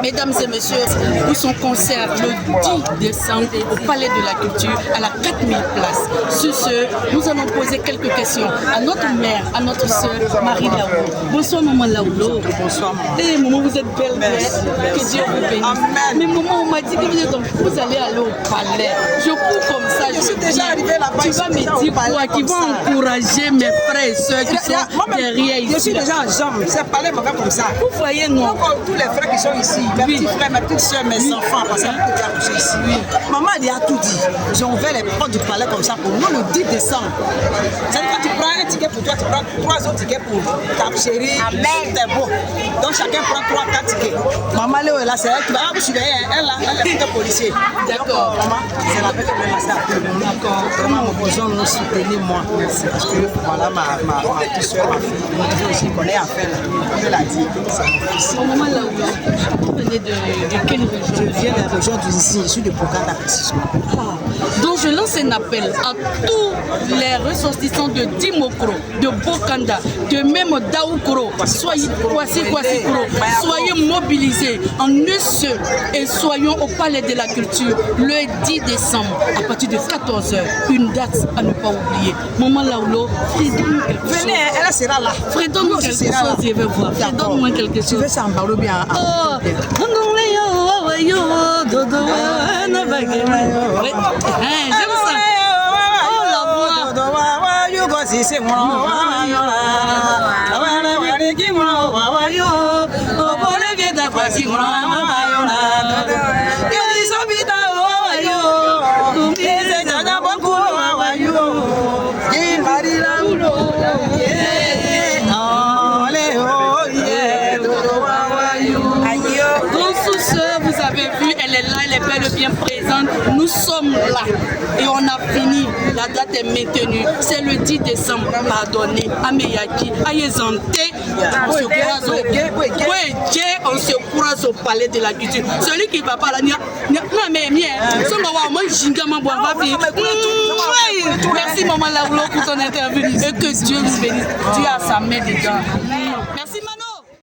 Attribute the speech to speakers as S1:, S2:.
S1: Mesdames et messieurs, pour son concert le 10 décembre au Palais de la Culture à la 4000 places. Sur ce, nous allons poser quelques questions à notre mère, à notre soeur Marie Laoulo. Bonsoir maman Laoulo.
S2: Bonsoir maman.
S1: Eh maman, vous êtes belle.
S2: Merci.
S1: Que Dieu vous bénisse.
S2: Amen.
S1: Mais maman, on m'a dit que vous allez aller au palais. Je cours comme ça.
S2: Je suis déjà arrivée là-bas.
S1: Tu vas me dire quoi? Qui va encourager mes frères et soeurs qui sont derrière ici?
S2: Je suis déjà en jambes. C'est palais maman comme ça.
S1: Vous voyez, non?
S2: Tous les frères qui sont ici, mes petits frères, mes petites soeurs, mes enfants, parce que j'ai accouché ici. Maman, elle a tout dit. J'ai ouvert les portes du palais comme ça pour nous le 10 décembre. C'est-à-dire quand tu prends un ticket pour toi, tu prends 3 autres tickets pour ta chérie. C'est beau. Donc chacun prend 3-4 tickets. Maman Léo est là, c'est elle qui va surveiller. Elle est plutôt policier.
S1: D'accord.
S2: Maman, c'est la belle qui m'a laissé à tout. D'accord. Vraiment, mon besoin de nous soutenir, moi. Merci. Parce que voilà, ma petite soeur, ma fille, nous aussi qu'on est à faire. Je l'ai dit. C'est mon fils.
S1: Au moment là où vous venez de quelle région?
S2: Je viens de la région d'ici, je suis de Bokanda précisément.
S1: Donc je lance un appel à tous les ressortissants de Dimokro, de Bokanda, de même d'Aoukro. Soyez mobilisés en une seule et soyons au Palais de la Culture le 10 décembre à partir de 14h. Une date à ne pas oublier. Maman Laoulo,
S2: venez, elle sera là.
S1: Fredonne-nous quelque chose, je vais voir. Fredonne-moi quelque chose.
S2: Je vais s'embarrer bien.
S1: J'aime ça. Oh la vous avez vu, elle est là, elle est belle, bien présente. Nous sommes là et on a fini. La date est maintenue. C'est le 10 décembre. Pardonnez. À Meyaki, à Yezante, on se croise on se croise au Palais de la Culture. Celui qui va pas là, merci maman Laoulo pour ton interview et que Dieu vous bénisse. Dieu a sa main dedans. Merci maman.